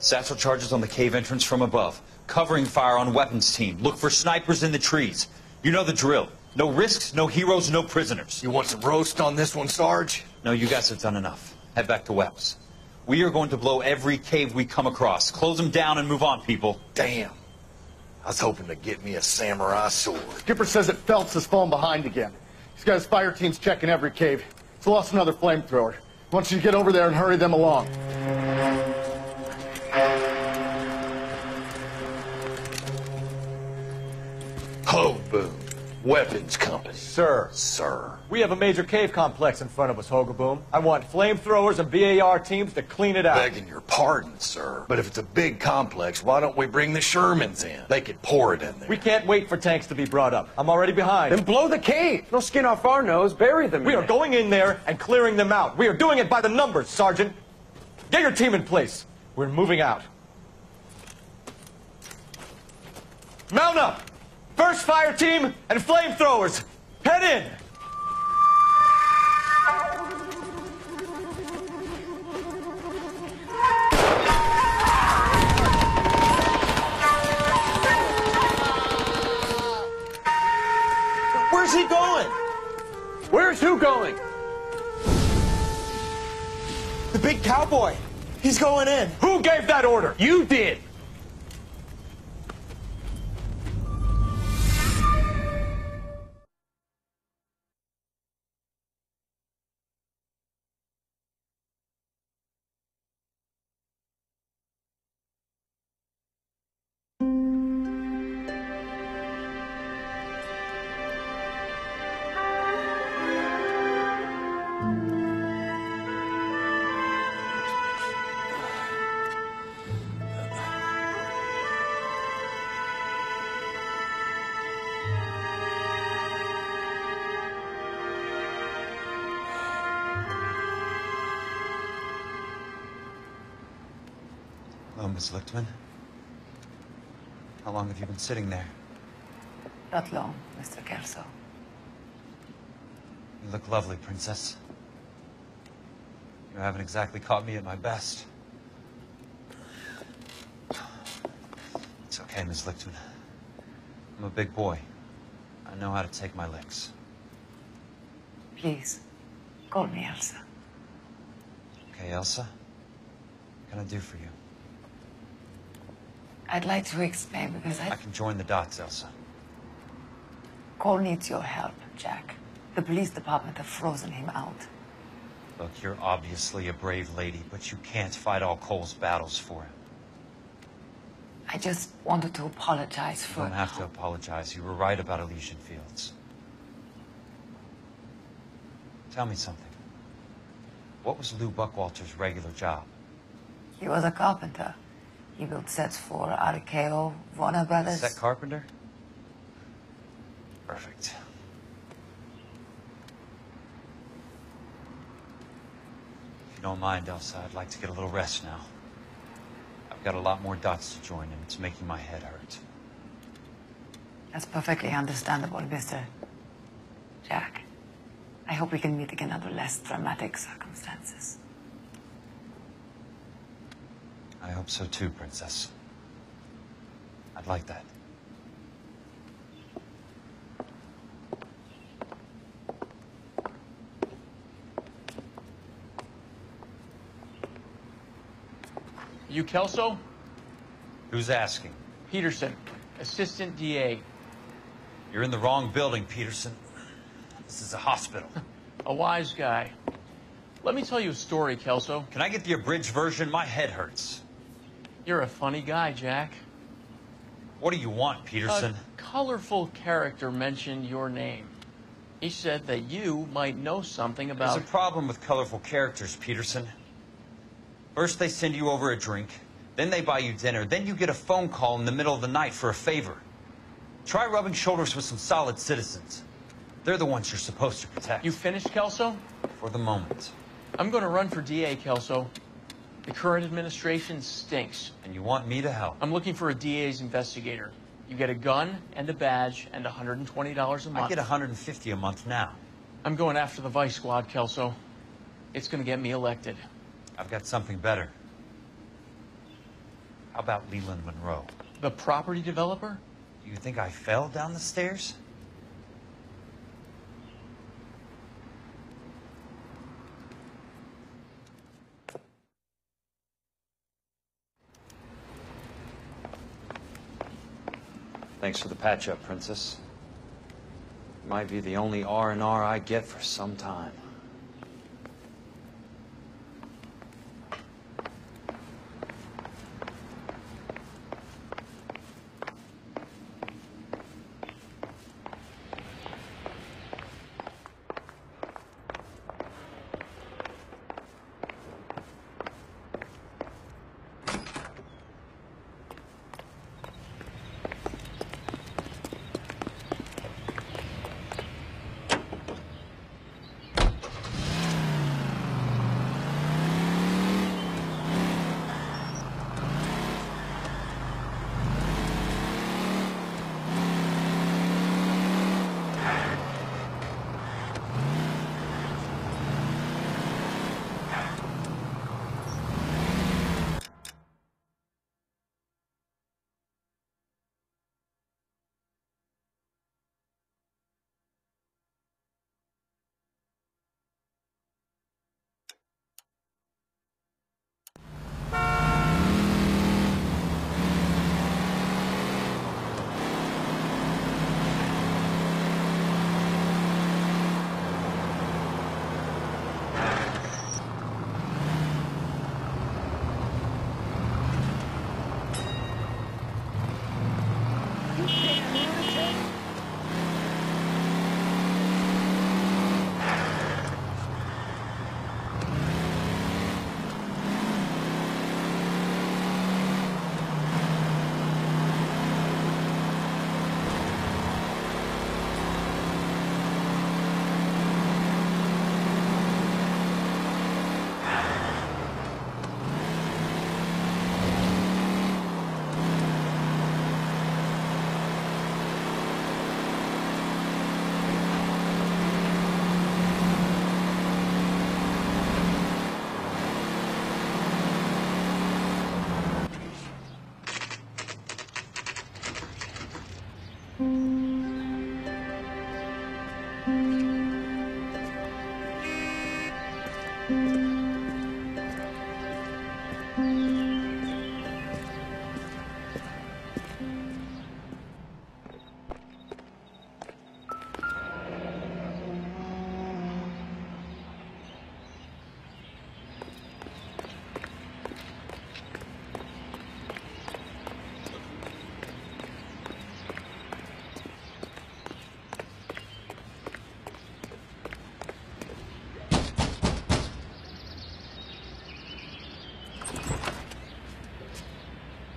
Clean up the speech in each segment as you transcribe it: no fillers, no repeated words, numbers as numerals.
Satchel charges on the cave entrance from above. Covering fire on weapons team. Look for snipers in the trees. You know the drill. No risks, no heroes, no prisoners. You want some roast on this one, Sarge? No, you guys have done enough. Head back to Webb's. We are going to blow every cave we come across. Close them down and move on, people. Damn. I was hoping to get me a samurai sword. Skipper says that Phelps has fallen behind again. He's got his fire teams checking every cave. He's lost another flamethrower. He wants you to get over there and hurry them along. Ho, boom. Weapons company. Sir. Sir. We have a major cave complex in front of us, Hogaboom. I want flamethrowers and VAR teams to clean it out. Begging your pardon, sir. But if it's a big complex, why don't we bring the Shermans in? They could pour it in there. We can't wait for tanks to be brought up. I'm already behind. Then blow the cave. No skin off our nose. Bury them. We are going in there and clearing them out. We are doing it by the numbers, Sergeant. Get your team in place. We're moving out. Mount up! First fire team and flamethrowers. Head in! Where's he going? Where's who going? The big cowboy. He's going in. Who gave that order? You did. Hello, Miss Lichtman. How long have you been sitting there? Not long, Mr. Kelso. You look lovely, Princess. You haven't exactly caught me at my best. It's okay, Miss Lichtman. I'm a big boy. I know how to take my licks. Please, call me Elsa. Okay, Elsa? What can I do for you? I'd like to explain because I can join the dots, Elsa. Cole needs your help, Jack. The police department have frozen him out. Look, you're obviously a brave lady, but you can't fight all Cole's battles for him. I just wanted to apologize for... You don't have to apologize. You were right about Elysian Fields. Tell me something. What was Lou Buckwalter's regular job? He was a carpenter. He built sets for RKO, Warner Brothers. Set carpenter? Perfect. If you don't mind, Elsa, I'd like to get a little rest now. I've got a lot more dots to join, and it's making my head hurt. That's perfectly understandable, Mr. Jack. I hope we can meet again under less dramatic circumstances. I hope so too, Princess. I'd like that. You Kelso? Who's asking? Peterson, Assistant DA. You're in the wrong building, Peterson. This is a hospital. A wise guy. Let me tell you a story, Kelso. Can I get the abridged version? My head hurts. You're a funny guy, Jack. What do you want, Peterson? A colorful character mentioned your name. He said that you might know something about... There's a problem with colorful characters, Peterson. First they send you over a drink, then they buy you dinner, then you get a phone call in the middle of the night for a favor. Try rubbing shoulders with some solid citizens. They're the ones you're supposed to protect. You finished, Kelso? For the moment. I'm going to run for DA, Kelso. The current administration stinks. And you want me to help? I'm looking for a DA's investigator. You get a gun and a badge and $120 a month. I get $150 a month now. I'm going after the Vice Squad, Kelso. It's going to get me elected. I've got something better. How about Leland Monroe? The property developer? Do you think I fell down the stairs? Thanks for the patch-up, Princess. Might be the only R&R I get for some time.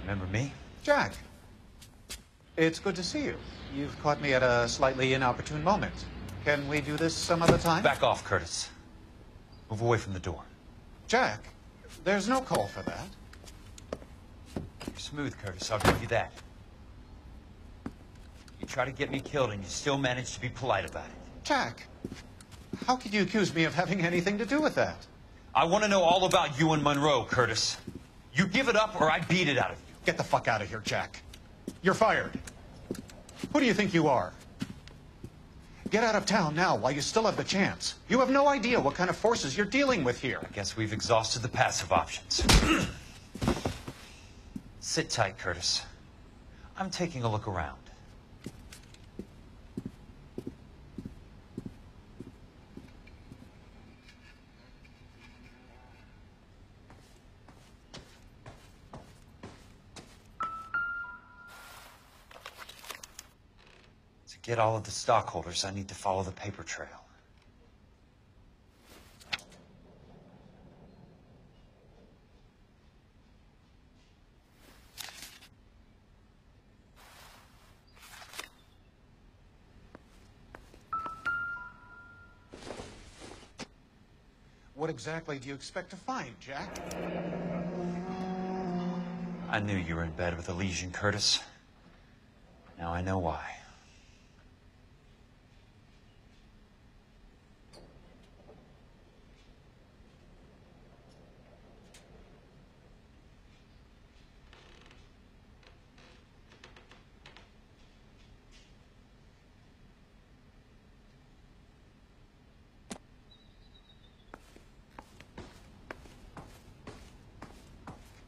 Remember me? Jack, it's good to see you. You've caught me at a slightly inopportune moment. Can we do this some other time? Back off, Curtis. Move away from the door. Jack, there's no call for that. You're smooth, Curtis, I'll give you that. You try to get me killed and you still manage to be polite about it. Jack, how could you accuse me of having anything to do with that? I want to know all about you and Monroe, Curtis. You give it up or I beat it out of you. Get the fuck out of here, Jack. You're fired. Who do you think you are? Get out of town now while you still have the chance. You have no idea what kind of forces you're dealing with here. I guess we've exhausted the passive options. Sit tight, Curtis. I'm taking a look around. To get all of the stockholders, I need to follow the paper trail. What exactly do you expect to find, Jack? I knew you were in bed with a lesion, Curtis. Now I know why.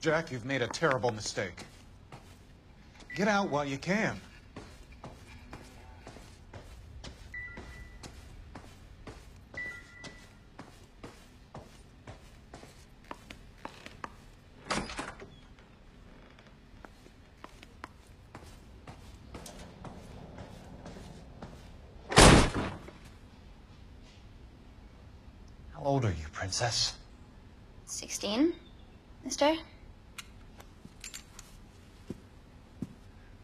Jack, you've made a terrible mistake. Get out while you can. How old are you, Princess? 16, mister?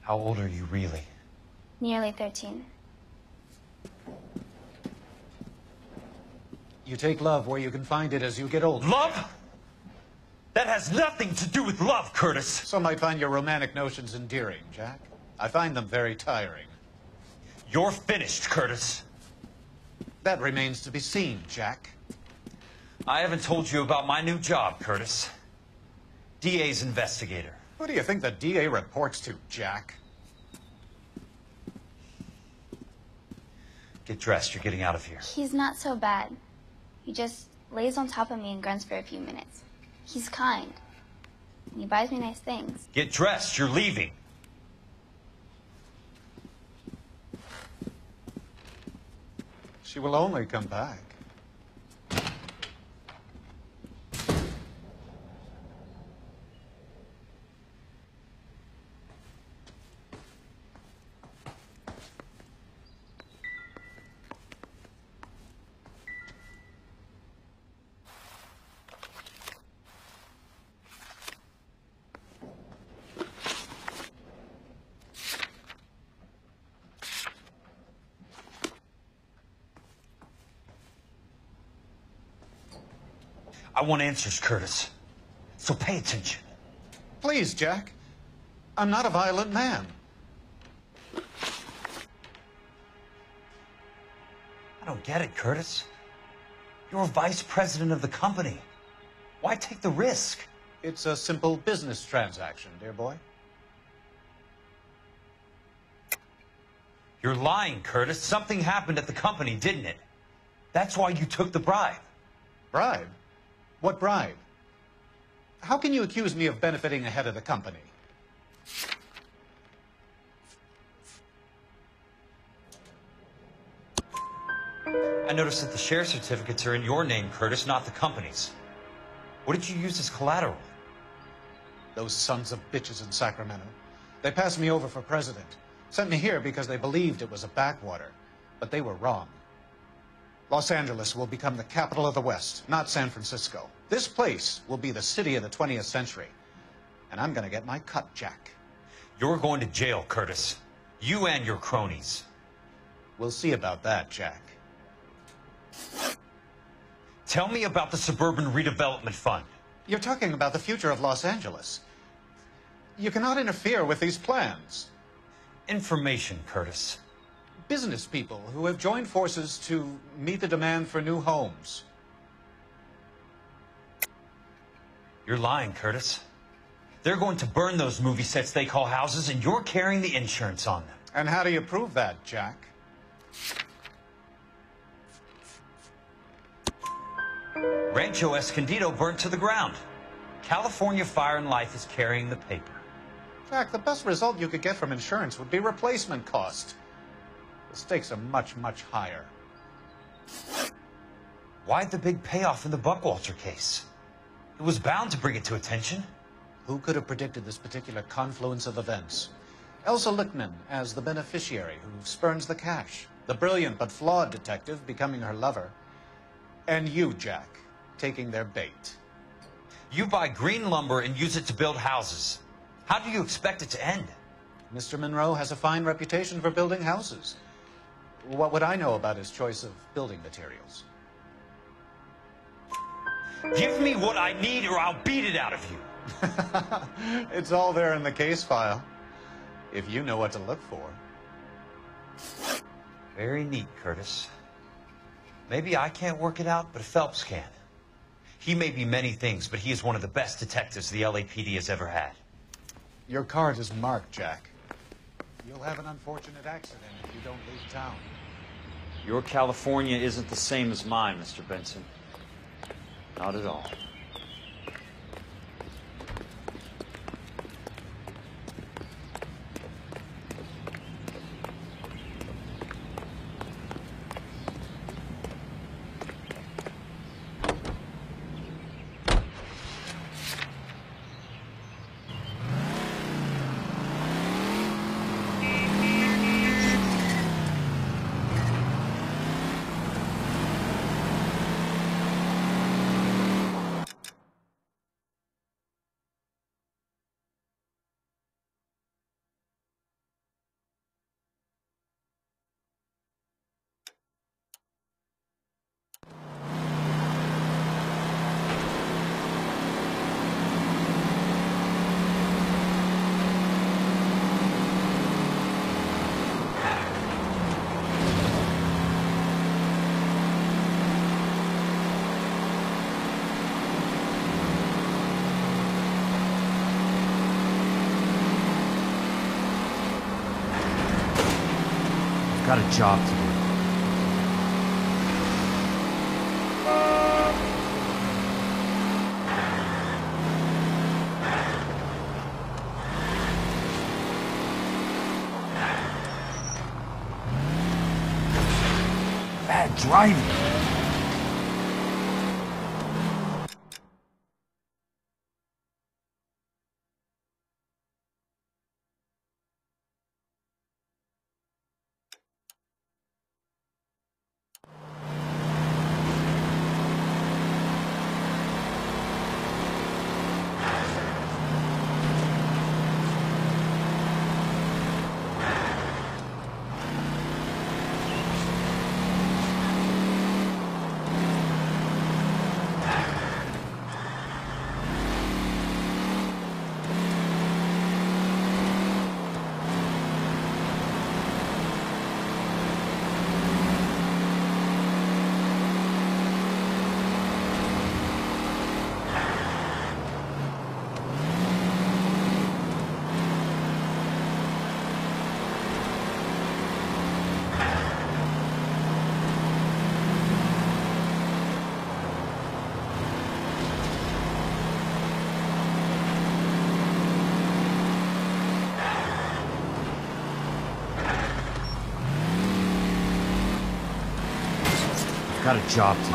How old are you really? Nearly 13. You take love where you can find it as you get older. Love? That has nothing to do with love, Curtis. Some might find your romantic notions endearing, Jack. I find them very tiring. You're finished, Curtis. That remains to be seen, Jack. I haven't told you about my new job, Curtis. DA's investigator. Who do you think the DA reports to, Jack? Get dressed, you're getting out of here. He's not so bad. He just lays on top of me and grunts for a few minutes. He's kind. And he buys me nice things. Get dressed, you're leaving. She will only come back. I want answers, Curtis. So pay attention. Please, Jack. I'm not a violent man. I don't get it, Curtis. You're vice president of the company. Why take the risk? It's a simple business transaction, dear boy. You're lying, Curtis. Something happened at the company, didn't it? That's why you took the bribe. Bribe? What bribe? How can you accuse me of benefiting ahead of the company? I noticed that the share certificates are in your name, Curtis, not the company's. What did you use as collateral? Those sons of bitches in Sacramento. They passed me over for president. Sent me here because they believed it was a backwater. But they were wrong. Los Angeles will become the capital of the West, not San Francisco. This place will be the city of the 20th century. And I'm gonna get my cut, Jack. You're going to jail, Curtis. You and your cronies. We'll see about that, Jack. Tell me about the Suburban Redevelopment Fund. You're talking about the future of Los Angeles. You cannot interfere with these plans. Information, Curtis. Business people who have joined forces to meet the demand for new homes. You're lying, Curtis. They're going to burn those movie sets they call houses, and you're carrying the insurance on them. And how do you prove that, Jack? Rancho Escondido burnt to the ground. California Fire and Life is carrying the paper. Jack, the best result you could get from insurance would be replacement cost. The stakes are much, much higher. Why'd the big payoff in the Buckwalter case? It was bound to bring it to attention. Who could have predicted this particular confluence of events? Elsa Lichtman as the beneficiary who spurns the cash. The brilliant but flawed detective becoming her lover. And you, Jack, taking their bait. You buy green lumber and use it to build houses. How do you expect it to end? Mr. Monroe has a fine reputation for building houses. What would I know about his choice of building materials? Give me what I need or I'll beat it out of you. It's all there in the case file, if you know what to look for. Very neat, Curtis. Maybe I can't work it out, but Phelps can. He may be many things, but he is one of the best detectives the LAPD has ever had. Your card is marked, Jack. You'll have an unfortunate accident if you don't leave town. Your California isn't the same as mine, Mr. Benson. Not at all. Got a job to do. Bad driving. Got a job to do.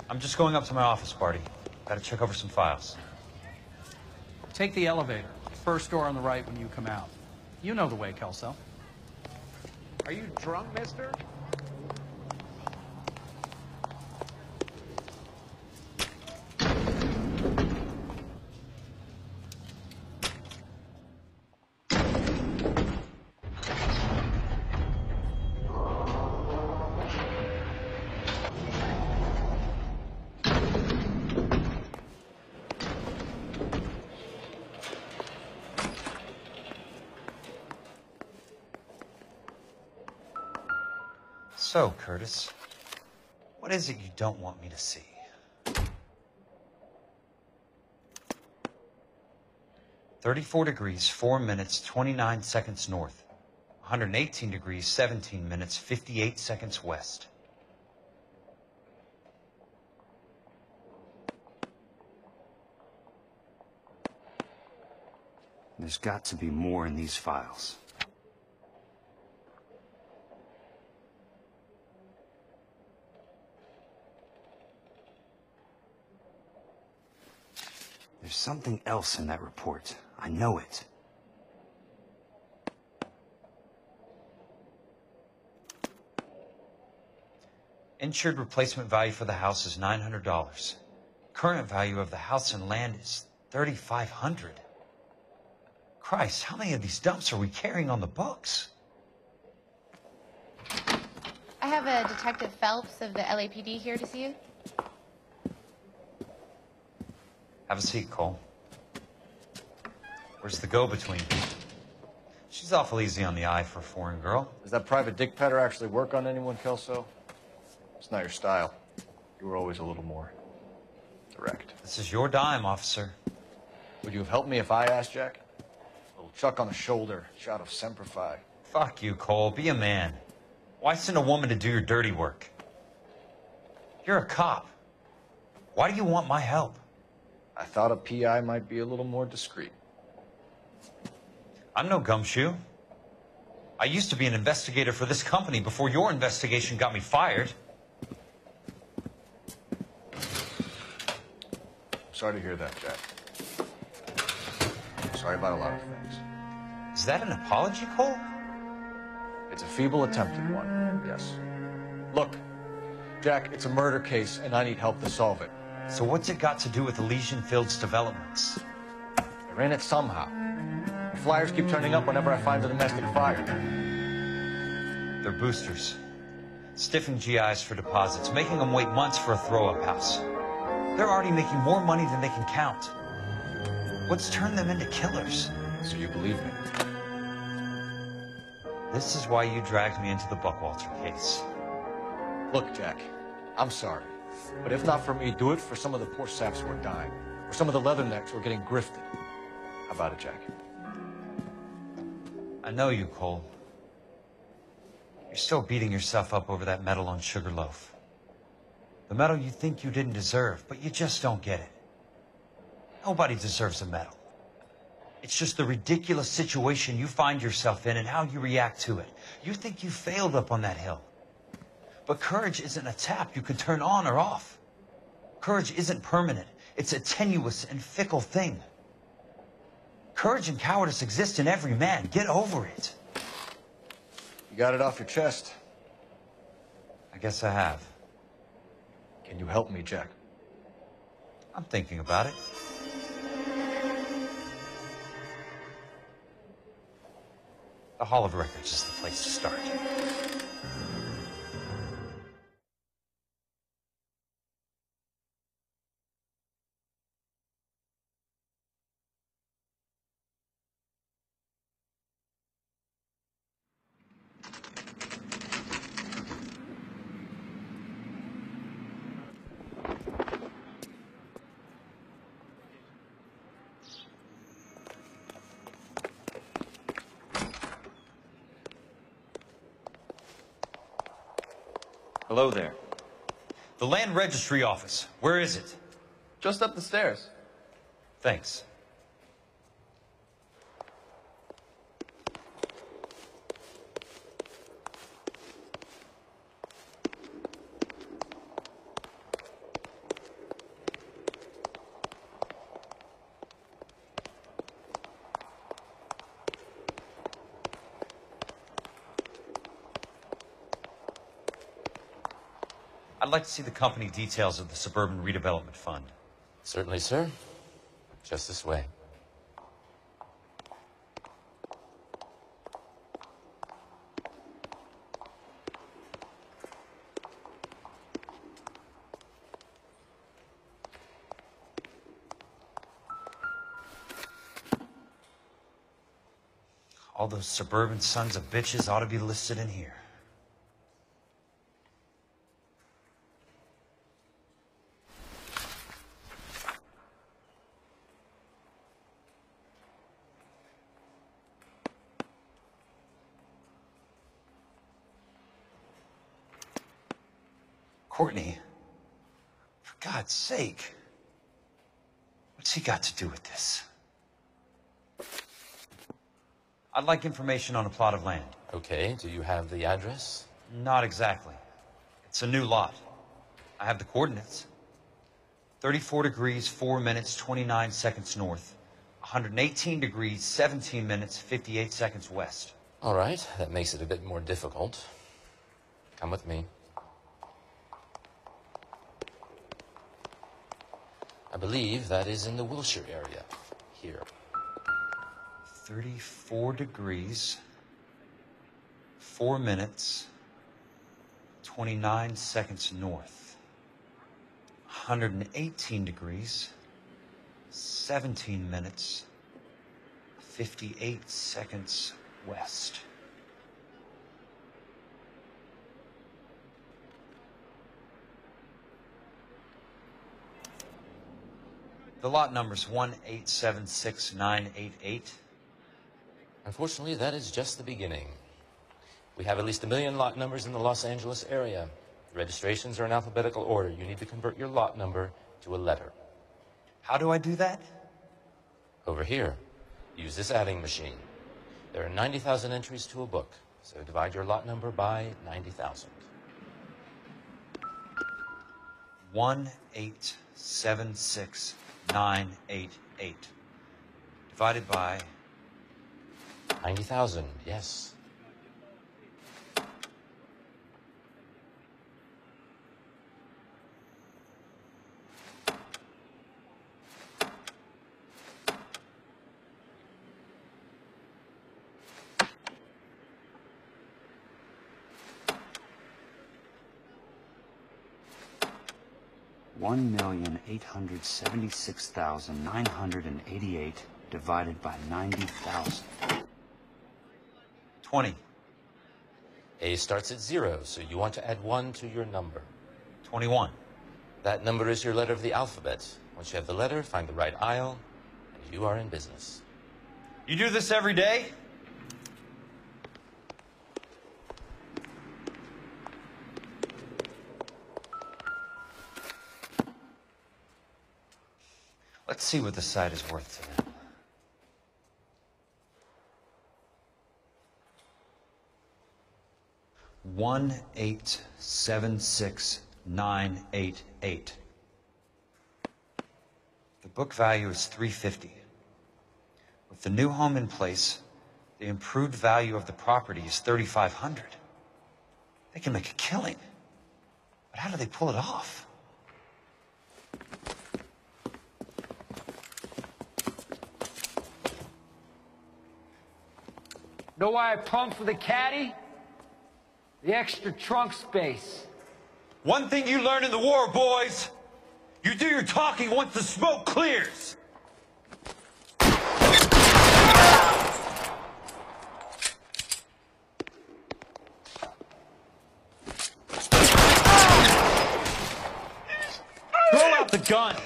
I'm just going up to my office, Barty. Gotta check over some files. Take the elevator. First door on the right when you come out. You know the way, Kelso. Are you drunk, mister? So, Curtis, what is it you don't want me to see? "34 degrees, 4 minutes, 29 seconds north. 118 degrees, 17 minutes, 58 seconds west." There's got to be more in these files. There's something else in that report. I know it. Insured replacement value for the house is $900. Current value of the house and land is $3,500. Christ, how many of these dumps are we carrying on the books? I have a Detective Phelps of the LAPD here to see you. Have a seat, Cole. Where's the go-between? She's awful easy on the eye for a foreign girl. Does that private dick petter actually work on anyone, Kelso? It's not your style. You were always a little more direct. This is your dime, officer. Would you have helped me if I asked, Jack? A little chuck on the shoulder, shot of Semper Fi. Fuck you, Cole. Be a man. Why send a woman to do your dirty work? You're a cop. Why do you want my help? I thought a PI might be a little more discreet. I'm no gumshoe. I used to be an investigator for this company before your investigation got me fired. Sorry to hear that, Jack. Sorry about a lot of things. Is that an apology, Cole? It's a feeble attempted one, yes. Look, Jack, it's a murder case, and I need help to solve it. So what's it got to do with Elysian Fields developments? They're in it somehow. The flyers keep turning up whenever I find a domestic fire. They're boosters. Stiffing GIs for deposits, making them wait months for a throw-up house. They're already making more money than they can count. What's turned them into killers? So you believe me? This is why you dragged me into the Buckwalter case. Look, Jack, I'm sorry. But if not for me, do it for some of the poor saps who are dying. Or some of the leathernecks who are getting grifted. How about it, Jack? I know you, Cole. You're still beating yourself up over that medal on Sugarloaf. The medal you think you didn't deserve, but you just don't get it. Nobody deserves a medal. It's just the ridiculous situation you find yourself in and how you react to it. You think you failed up on that hill. But courage isn't a tap you can turn on or off. Courage isn't permanent. It's a tenuous and fickle thing. Courage and cowardice exist in every man. Get over it. You got it off your chest. I guess I have. Can you help me, Jack? I'm thinking about it. The Hall of Records is the place to start. Hello there. The Land Registry Office. Where is it? Just up the stairs. Thanks. I'd like to see the company details of the Suburban Redevelopment Fund. Certainly, sir. Just this way. All those suburban sons of bitches ought to be listed in here. Courtney, for God's sake, what's he got to do with this? I'd like information on a plot of land. Okay, do you have the address? Not exactly. It's a new lot. I have the coordinates. 34 degrees, 4 minutes, 29 seconds north. 118 degrees, 17 minutes, 58 seconds west. All right, that makes it a bit more difficult. Come with me. I believe that is in the Wilshire area, here. 34 degrees, 4 minutes, 29 seconds north. 118 degrees, 17 minutes, 58 seconds west. The lot number's 1876988. Unfortunately, that is just the beginning. We have at least 1 million lot numbers in the Los Angeles area. Registrations are in alphabetical order. You need to convert your lot number to a letter. How do I do that? Over here. Use this adding machine. There are 90,000 entries to a book, so divide your lot number by 90,000. 1876988. Divided by 90,000, yes. 1,876,988 divided by 90,000. 20. A starts at 0, so you want to add 1 to your number. 21. That number is your letter of the alphabet. Once you have the letter, find the right aisle, and you are in business. You do this every day? Let's see what the site is worth to them. $1,876,988. The book value is $350. With the new home in place, the improved value of the property is $3,500. They can make a killing. But how do they pull it off? Know why I pumped for the caddy? The extra trunk space. One thing you learn in the war, boys. You do your talking once the smoke clears. Throw out the guns.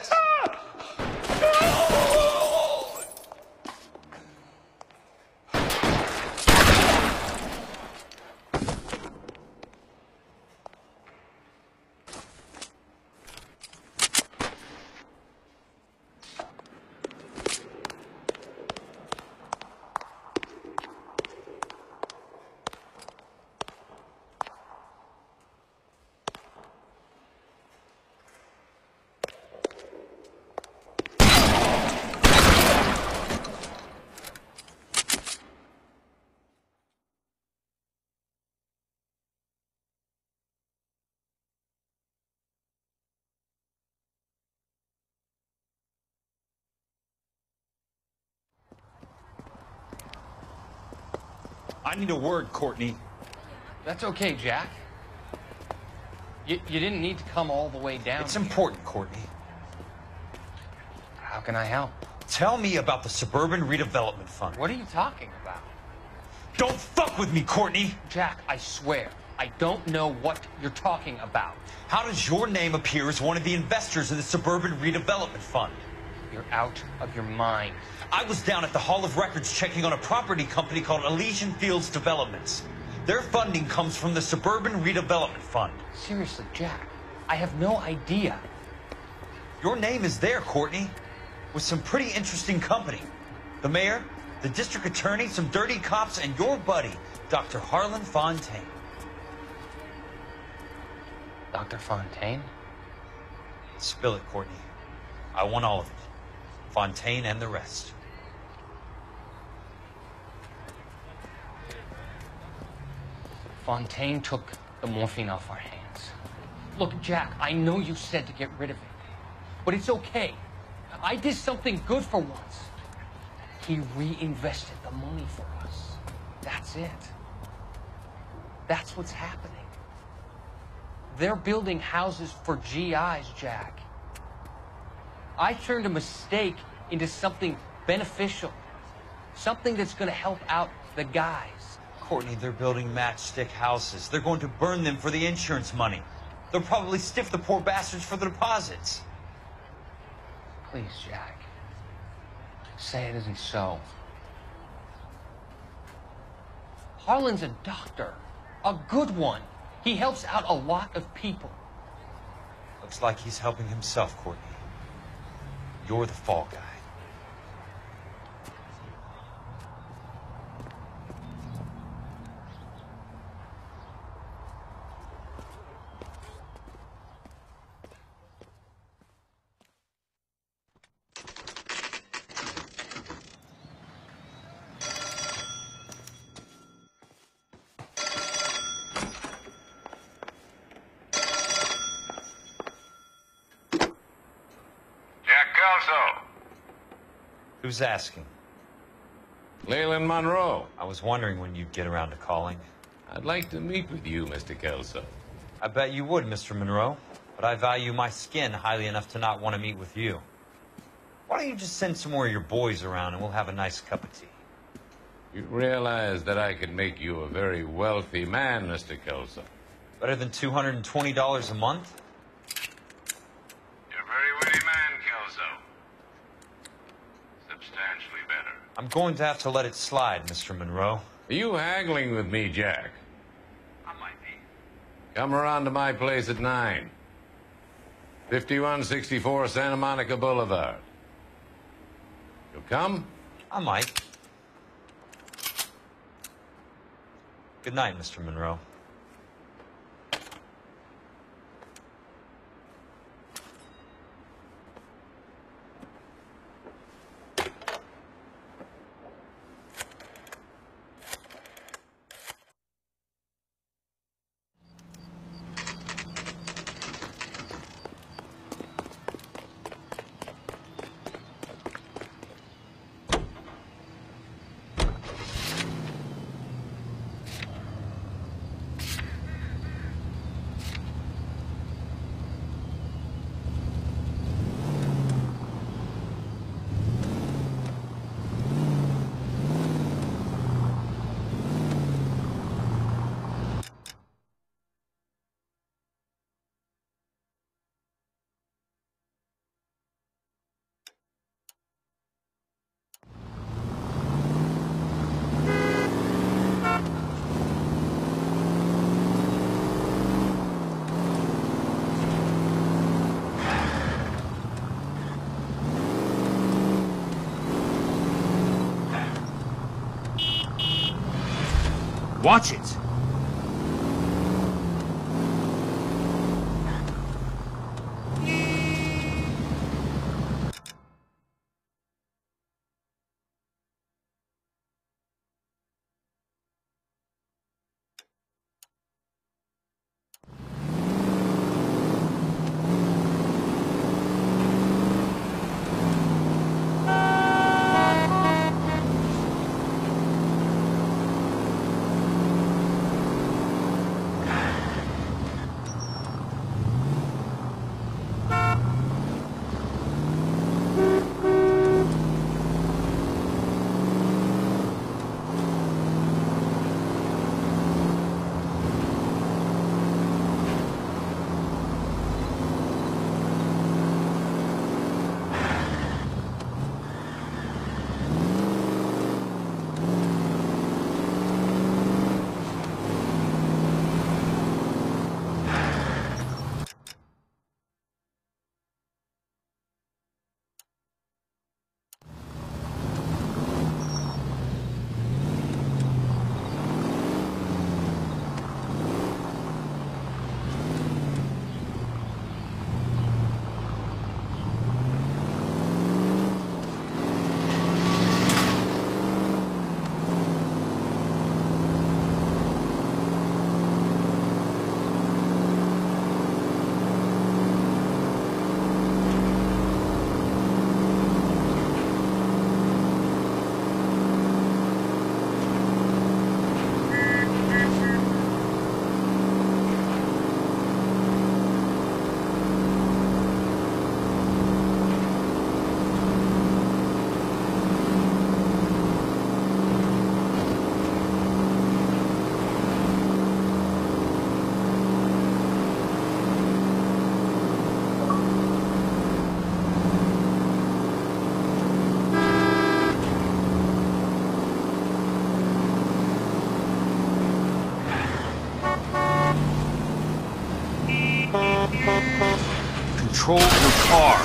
I need a word, Courtney. That's okay, Jack. You didn't need to come all the way down. It's important, Courtney. How can I help? Tell me about the Suburban Redevelopment Fund. What are you talking about? Don't fuck with me, Courtney! Jack, I swear, I don't know what you're talking about. How does your name appear as one of the investors in the Suburban Redevelopment Fund? You're out of your mind. I was down at the Hall of Records checking on a property company called Elysian Fields Developments. Their funding comes from the Suburban Redevelopment Fund. Seriously, Jack, I have no idea. Your name is there, Courtney, with some pretty interesting company. The mayor, the district attorney, some dirty cops, and your buddy, Dr. Harlan Fontaine. Dr. Fontaine? Spill it, Courtney. I want all of it. Fontaine and the rest. Fontaine took the morphine off our hands. Look, Jack, I know you said to get rid of it, but it's okay. I did something good for once. He reinvested the money for us. That's it. That's what's happening. They're building houses for GIs, Jack. I turned a mistake into something beneficial. Something that's going to help out the guys. Courtney, they're building matchstick houses. They're going to burn them for the insurance money. They'll probably stiff the poor bastards for the deposits. Please, Jack. Say it isn't so. Harlan's a doctor. A good one. He helps out a lot of people. Looks like he's helping himself, Courtney. You're the fall guy. Who's asking? Leland Monroe. I was wondering when you'd get around to calling. I'd like to meet with you, Mr. Kelso. I bet you would, Mr. Monroe. But I value my skin highly enough to not want to meet with you. Why don't you just send some more of your boys around and we'll have a nice cup of tea? You realize that I could make you a very wealthy man, Mr. Kelso. Better than $220 a month? You're a very witty man, Kelso. Substantially better. I'm going to have to let it slide, Mr. Monroe. Are you haggling with me, Jack? I might be. Come around to my place at 9. 5164 Santa Monica Boulevard. You'll come? I might. Good night, Mr. Monroe. Watch it! Control your car.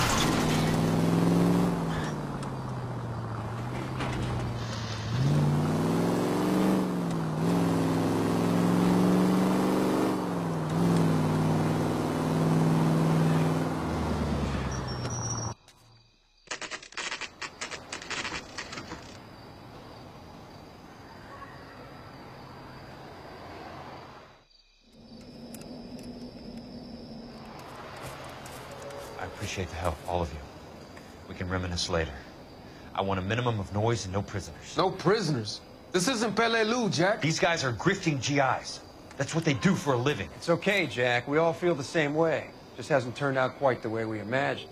I appreciate the help, all of you. We can reminisce later. I want a minimum of noise and no prisoners. No prisoners? This isn't Peleliu, Jack. These guys are grifting GIs. That's what they do for a living. It's okay, Jack. We all feel the same way. Just hasn't turned out quite the way we imagined.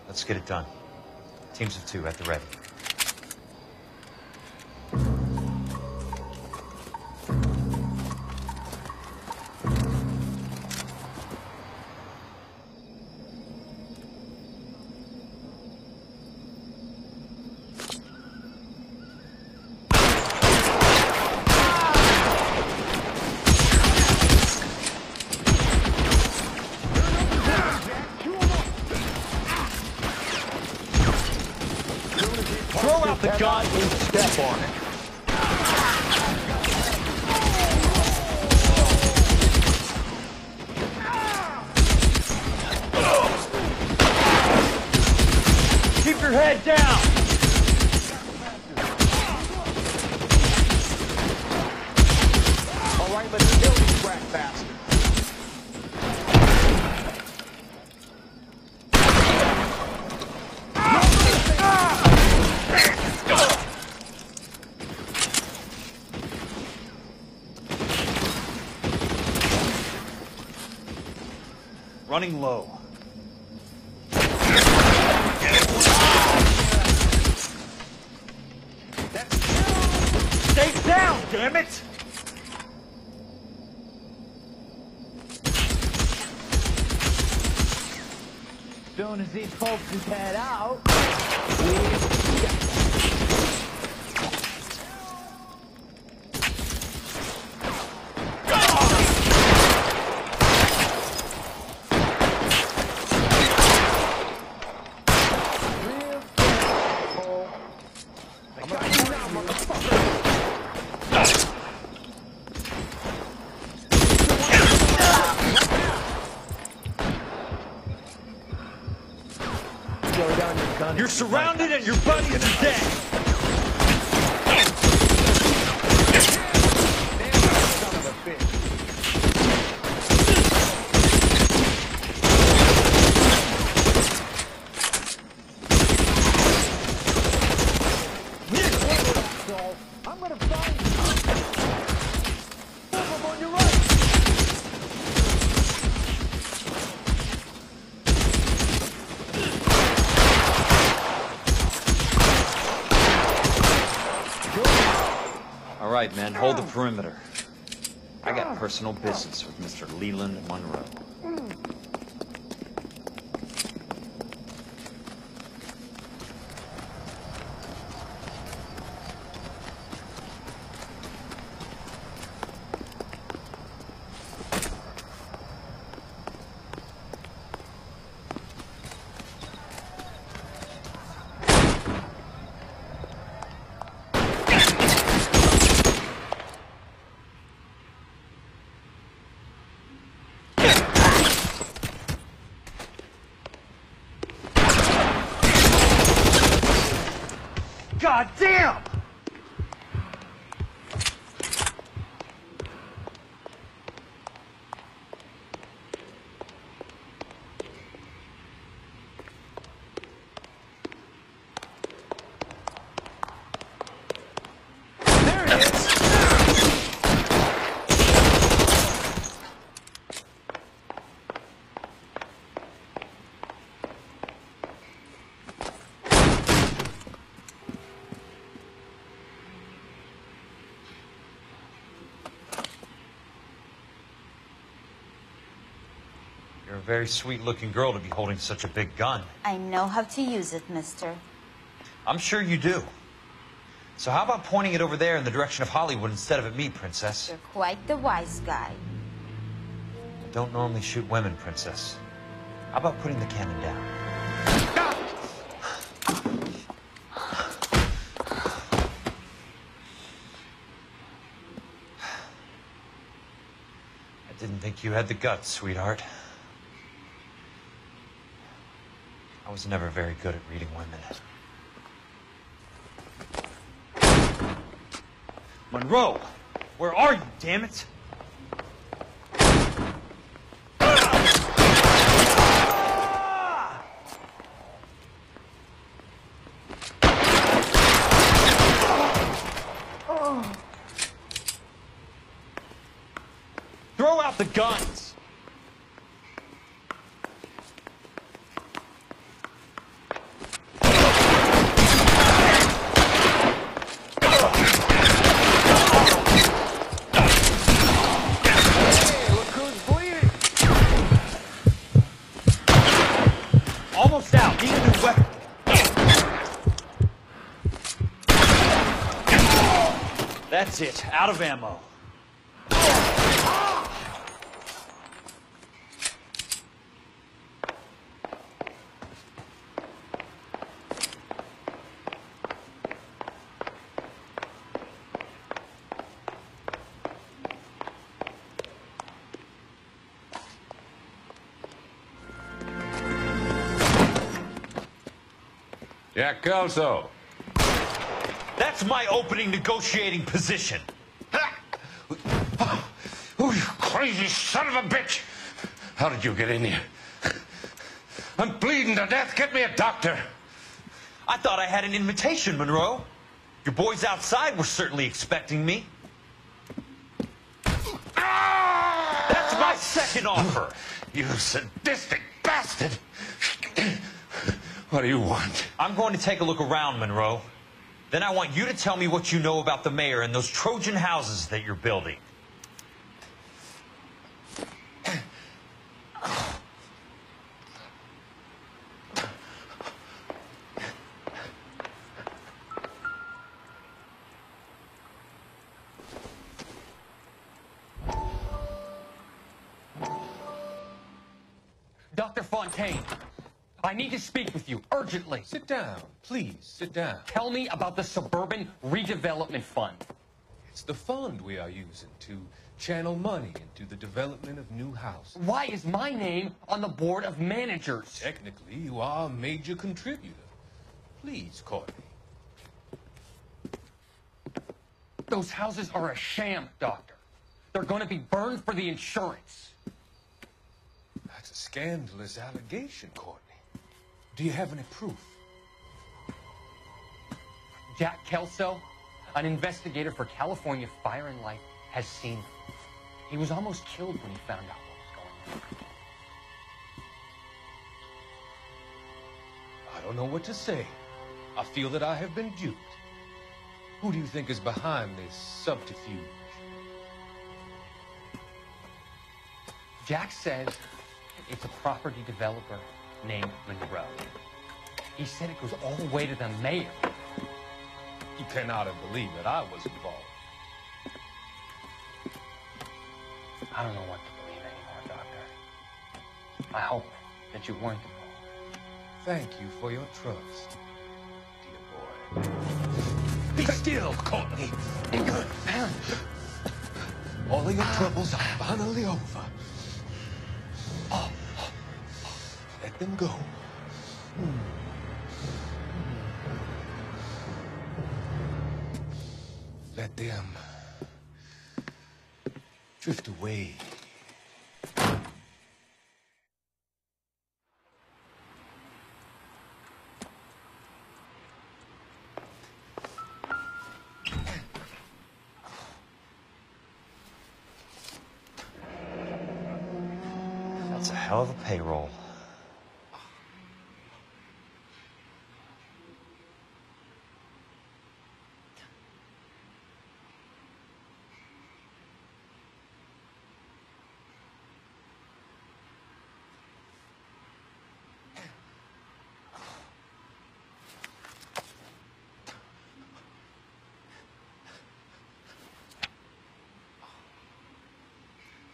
Let's get it done. Teams of 2 at the ready. The gun and step on it. Keep your head down. All right, let's kill these brat bastards. Running low. Stay down, damn it! Soon as these folks head out, you're surrounded and your buddies are dead. Son of a bitch. I'm gonna find you. Move them on your right. All right, men, hold the perimeter. I got personal business with Mr. Leland Monroe. God damn! There it is! You're a very sweet-looking girl to be holding such a big gun. I know how to use it, mister. I'm sure you do. So how about pointing it over there in the direction of Hollywood instead of at me, Princess? You're quite the wise guy. I don't normally shoot women, Princess. How about putting the cannon down? I didn't think you had the guts, sweetheart. I was never very good at reading women. Monroe! Where are you, damn it? Throw out the guns! Almost out. Need a new weapon. That's it. Out of ammo. Jack Kelso. That's my opening negotiating position. Oh, you crazy son of a bitch! How did you get in here? I'm bleeding to death. Get me a doctor. I thought I had an invitation, Monroe. Your boys outside were certainly expecting me. That's my second offer. You sadistic bastard! What do you want? I'm going to take a look around, Monroe. Then I want you to tell me what you know about the mayor and those Trojan houses that you're building. Dr. Fontaine, I need to speak with you urgently. Sit down. Please, sit down. Tell me about the Suburban Redevelopment Fund. It's the fund we are using to channel money into the development of new houses. Why is my name on the board of managers? Technically, you are a major contributor. Please, Courtney. Those houses are a sham, Doctor. They're going to be burned for the insurance. That's a scandalous allegation, Courtney. Do you have any proof? Jack Kelso, an investigator for California Fire and Life, has seen them. He was almost killed when he found out what was going on. I don't know what to say. I feel that I have been duped. Who do you think is behind this subterfuge? Jack says it's a property developer named Monroe. He said it goes all the way to the mayor. You cannot have believed that I was involved. I don't know what to believe anymore, Doctor. I hope that you weren't involved. Thank you for your trust, dear boy. Be still, Courtney. All of your troubles are finally over. Let them go. Let them drift away. That's a hell of a payroll.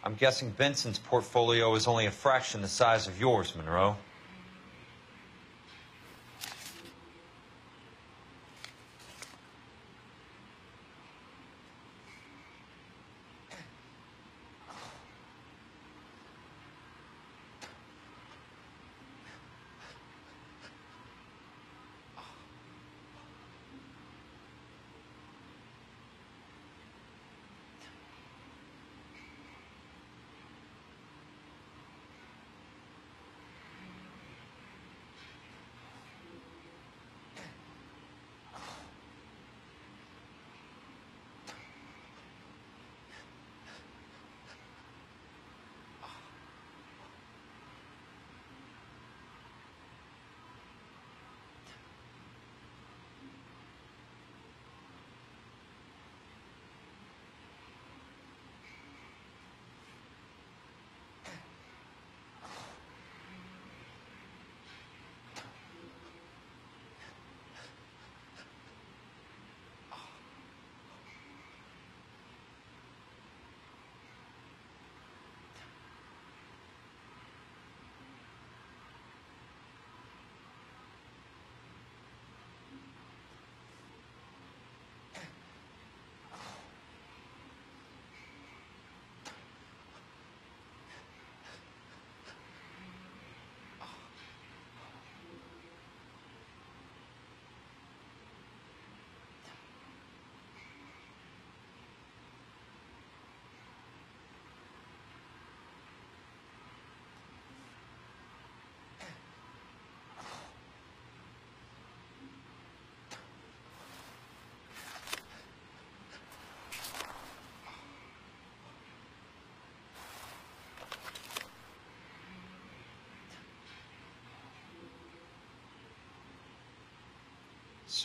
I'm guessing Benson's portfolio is only a fraction the size of yours, Monroe.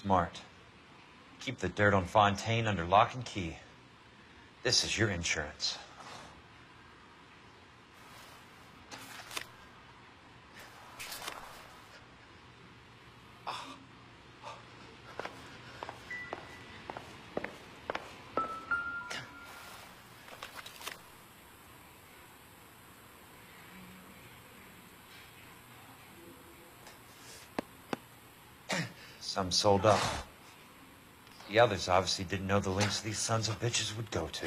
Smart. Keep the dirt on Fontaine under lock and key. This is your insurance. Some sold up. The others obviously didn't know the lengths these sons of bitches would go to.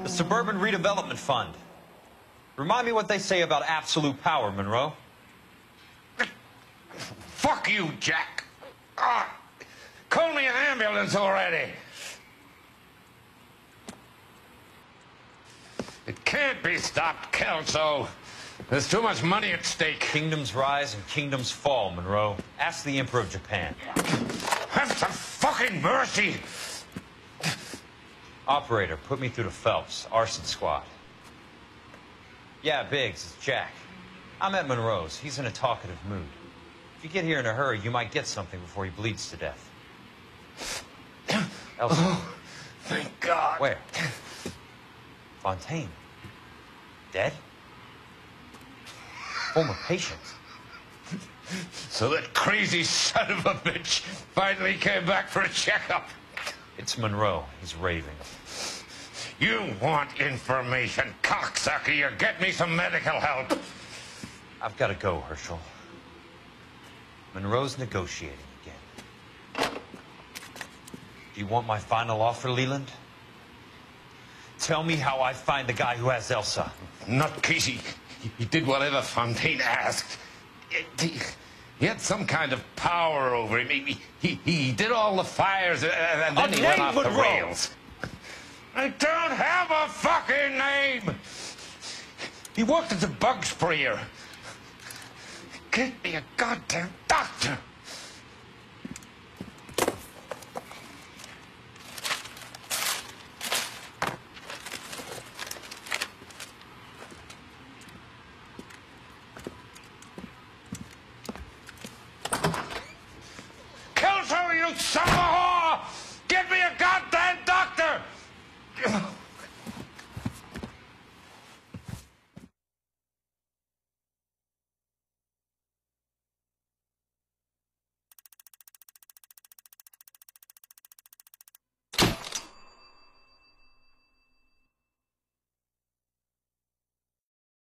The Suburban Redevelopment Fund. Remind me what they say about absolute power, Monroe. Fuck you, Jack. Call me an ambulance already. It can't be stopped, Kelso. There's too much money at stake. Kingdoms rise and kingdoms fall, Monroe. Ask the Emperor of Japan. Have some fucking mercy. Operator, put me through to Phelps, arson squad. Yeah, Biggs, it's Jack. I'm at Monroe's. He's in a talkative mood. If you get here in a hurry, you might get something before he bleeds to death. Elsa. Oh, thank God. Where? Fontaine. Dead? Former patient. So that crazy son of a bitch finally came back for a checkup. It's Monroe. He's raving. You want information, cocksucker. You get me some medical help. I've got to go, Herschel. Monroe's negotiating again. Do you want my final offer, Leland? Tell me how I find the guy who has Elsa. Nutcase, he did whatever Fontaine asked. He had some kind of power over him. He did all the fires, and then he went off the rails. I don't have a fucking name! He worked as a bug sprayer. Get me a goddamn doctor!